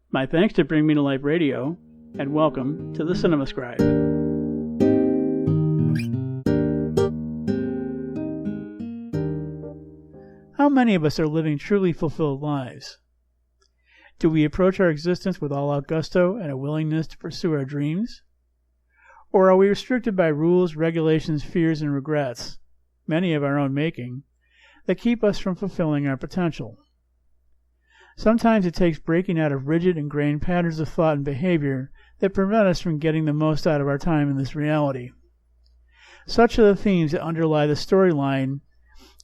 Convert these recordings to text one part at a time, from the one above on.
My thanks to Bring Me to Life Radio, and welcome to the Cinema Scribe. How many of us are living truly fulfilled lives? Do we approach our existence with all-out gusto and a willingness to pursue our dreams? Or are we restricted by rules, regulations, fears, and regrets, many of our own making, that keep us from fulfilling our potential? Sometimes it takes breaking out of rigid, ingrained patterns of thought and behavior that prevent us from getting the most out of our time in this reality. Such are the themes that underlie the storyline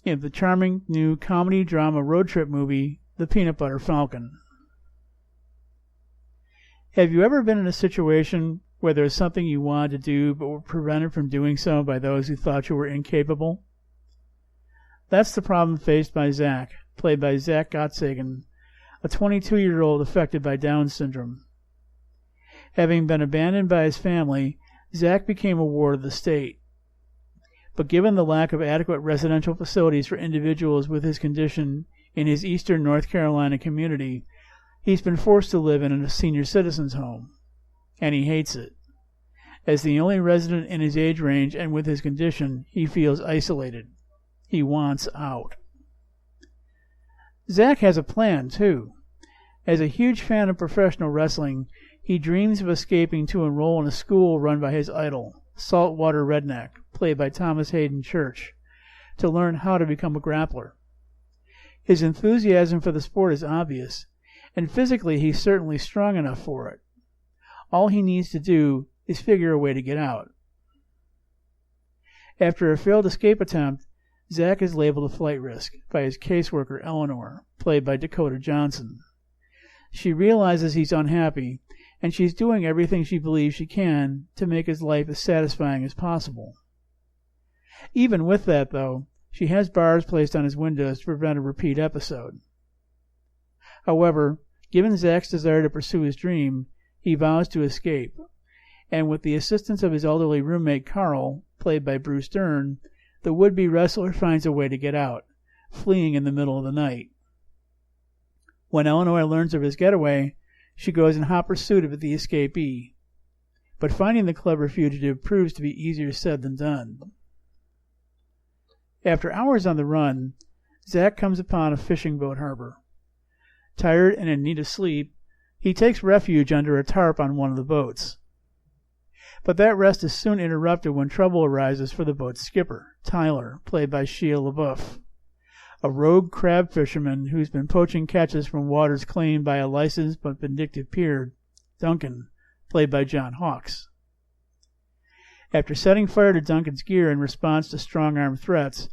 in the charming new comedy-drama road trip movie, The Peanut Butter Falcon. Have you ever been in a situation where there was something you wanted to do but were prevented from doing so by those who thought you were incapable? That's the problem faced by Zach, played by Zach Gottsagen, a 22-year-old affected by Down syndrome. Having been abandoned by his family, Zach became a ward of the state. But given the lack of adequate residential facilities for individuals with his condition in his eastern North Carolina community, he's been forced to live in a senior citizen's home. And he hates it. As the only resident in his age range and with his condition, he feels isolated. He wants out. Zach has a plan, too. As a huge fan of professional wrestling, he dreams of escaping to enroll in a school run by his idol, Saltwater Redneck, played by Thomas Hayden Church, to learn how to become a grappler. His enthusiasm for the sport is obvious, and physically he's certainly strong enough for it. All he needs to do is figure a way to get out. After a failed escape attempt, Zach is labeled a flight risk by his caseworker Eleanor, played by Dakota Johnson. She realizes he's unhappy, and she's doing everything she believes she can to make his life as satisfying as possible. Even with that, though, she has bars placed on his windows to prevent a repeat episode. However, given Zach's desire to pursue his dream, he vows to escape, and with the assistance of his elderly roommate Carl, played by Bruce Dern, the would-be wrestler finds a way to get out, fleeing in the middle of the night. When Eleanor learns of his getaway, she goes in hot pursuit of the escapee. But finding the clever fugitive proves to be easier said than done. After hours on the run, Zach comes upon a fishing boat harbor. Tired and in need of sleep, he takes refuge under a tarp on one of the boats. But that rest is soon interrupted when trouble arises for the boat's skipper, Tyler, played by Shia LaBeouf, a rogue crab fisherman who's been poaching catches from waters claimed by a licensed but vindictive peer, Duncan, played by John Hawkes. After setting fire to Duncan's gear in response to strong-arm threats,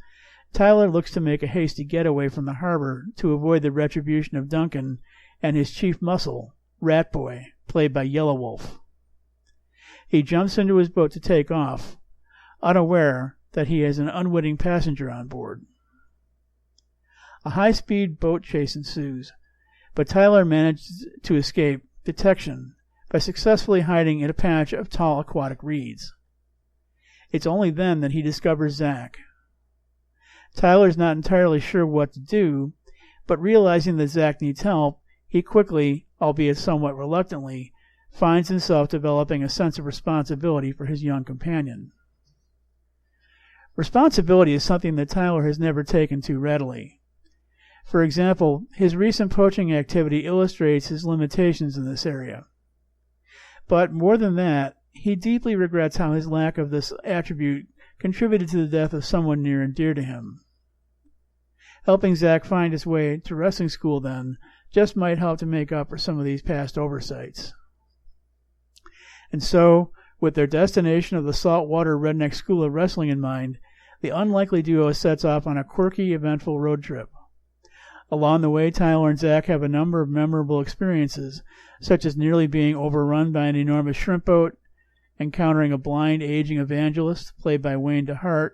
Tyler looks to make a hasty getaway from the harbor to avoid the retribution of Duncan and his chief muscle, Rat Boy, played by Yellow Wolf. He jumps into his boat to take off, unaware that he has an unwitting passenger on board. A high-speed boat chase ensues, but Tyler manages to escape detection by successfully hiding in a patch of tall aquatic reeds. It's only then that he discovers Zach. Tyler's not entirely sure what to do, but realizing that Zach needs help, he quickly, albeit somewhat reluctantly, finds himself developing a sense of responsibility for his young companion. Responsibility is something that Tyler has never taken too readily. For example, his recent poaching activity illustrates his limitations in this area. But more than that, he deeply regrets how his lack of this attribute contributed to the death of someone near and dear to him. Helping Zach find his way to wrestling school, then, just might help to make up for some of these past oversights. And so, with their destination of the Saltwater Redneck School of Wrestling in mind, the unlikely duo sets off on a quirky, eventful road trip. Along the way, Tyler and Zach have a number of memorable experiences, such as nearly being overrun by an enormous shrimp boat, encountering a blind, aging evangelist, played by Wayne DeHart,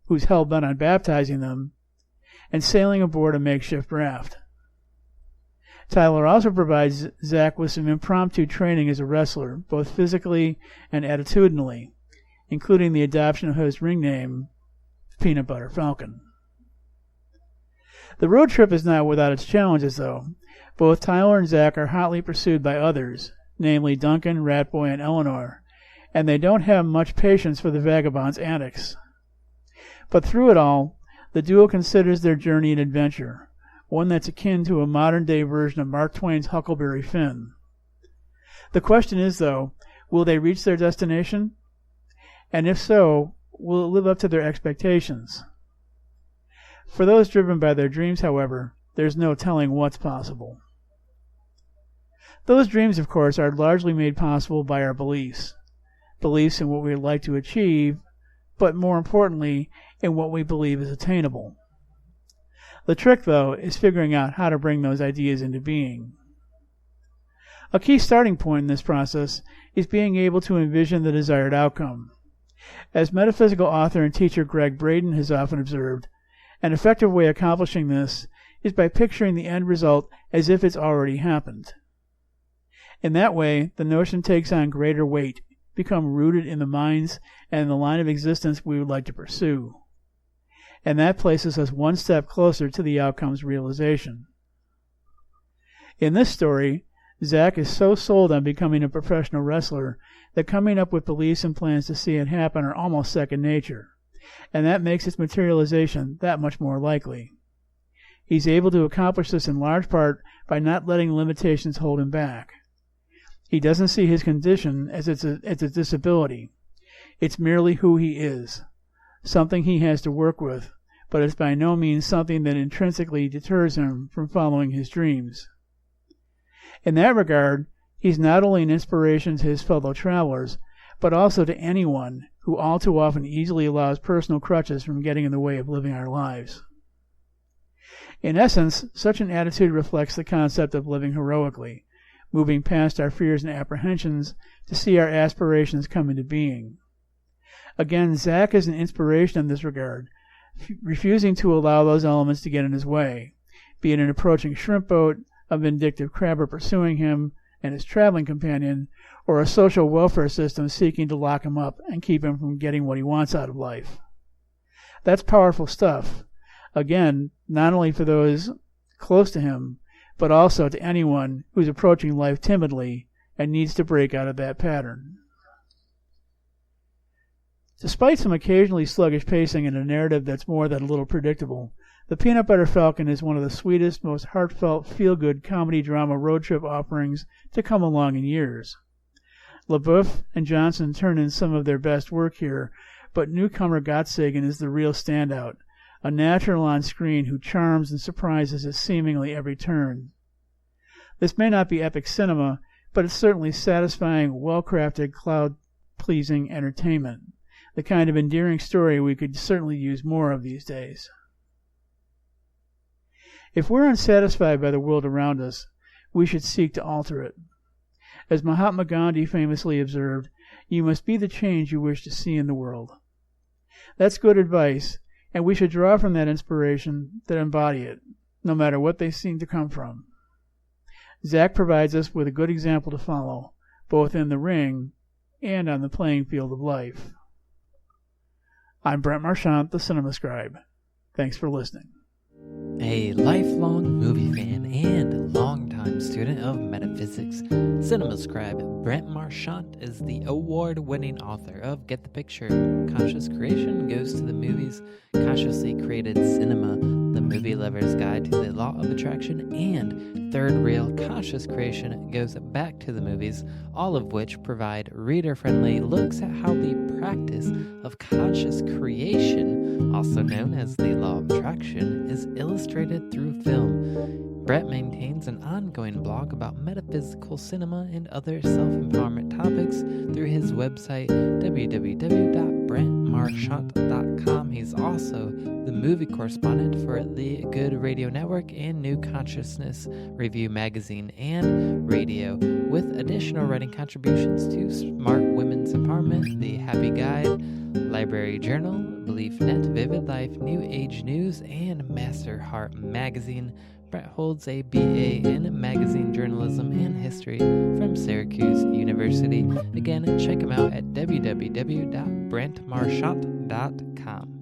who's hell-bent on baptizing them, and sailing aboard a makeshift raft. Tyler also provides Zach with some impromptu training as a wrestler, both physically and attitudinally, including the adoption of his ring name, Peanut Butter Falcon. The road trip is not without its challenges, though, Both Tyler and Zach are hotly pursued by others, namely Duncan, Ratboy, and Eleanor, and they don't have much patience for the vagabond's antics. But through it all, the duo considers their journey an adventure, one that's akin to a modern-day version of Mark Twain's Huckleberry Finn. The question is, though, will they reach their destination? And if so, will it live up to their expectations? For those driven by their dreams, however, there's no telling what's possible. Those dreams, of course, are largely made possible by our beliefs. Beliefs in what we would like to achieve, but more importantly, in what we believe is attainable. The trick, though, is figuring out how to bring those ideas into being. A key starting point in this process is being able to envision the desired outcome. As metaphysical author and teacher Greg Braden has often observed, an effective way of accomplishing this is by picturing the end result as if it's already happened. In that way, the notion takes on greater weight, become rooted in the minds and in the line of existence we would like to pursue. And that places us one step closer to the outcome's realization. In this story, Zach is so sold on becoming a professional wrestler that coming up with beliefs and plans to see it happen are almost second nature, and that makes its materialization that much more likely. He's able to accomplish this in large part by not letting limitations hold him back. He doesn't see his condition as it's a disability. It's merely who he is, something he has to work with, but it's by no means something that intrinsically deters him from following his dreams. In that regard, he's not only an inspiration to his fellow travelers, but also to anyone who all too often easily allows personal crutches from getting in the way of living our lives. In essence, such an attitude reflects the concept of living heroically, moving past our fears and apprehensions to see our aspirations come into being. Again, Zach is an inspiration in this regard, refusing to allow those elements to get in his way, be it an approaching shrimp boat, a vindictive crabber pursuing him and his traveling companion, or a social welfare system seeking to lock him up and keep him from getting what he wants out of life. That's powerful stuff. Again, not only for those close to him, but also to anyone who's approaching life timidly and needs to break out of that pattern. Despite some occasionally sluggish pacing and a narrative that's more than a little predictable, The Peanut Butter Falcon is one of the sweetest, most heartfelt, feel-good comedy-drama road trip offerings to come along in years. LaBeouf and Johnson turn in some of their best work here, but newcomer Gottsagen is the real standout, a natural on screen who charms and surprises at seemingly every turn. This may not be epic cinema, but it's certainly satisfying, well-crafted, crowd-pleasing entertainment, the kind of endearing story we could certainly use more of these days. If we're unsatisfied by the world around us, we should seek to alter it. As Mahatma Gandhi famously observed, you must be the change you wish to see in the world. That's good advice, and we should draw from that inspiration that embody it, no matter what they seem to come from. Zach provides us with a good example to follow, both in the ring and on the playing field of life. I'm Brent Marchant, the Cinema Scribe. Thanks for listening. A lifelong movie fan and longtime student of metaphysics, Cinema Scribe Brent Marchant is the award-winning author of Get the Picture, Conscious Creation Goes to the Movies, Consciously Created Cinema, The Movie Lover's Guide to the Law of Attraction, and Third Reel Conscious Creation Goes Back to the Movies, all of which provide reader-friendly looks at how the practice of conscious creation, also known as the Law of Attraction, is illustrated through film. Brett maintains an ongoing blog about metaphysical cinema and other self-empowerment topics through his website, www.brentmarchant.com. He's also the movie correspondent for the Good Radio Network and New Consciousness Review magazine and radio, with additional writing contributions to Smart Women's Empowerment, The Happy Guide, Library Journal, BeliefNet, Vivid Life, New Age News, and Master Heart Magazine. Brett holds a BA in Magazine Journalism and History from Syracuse University. Again, check him out at www.brentmarchant.com.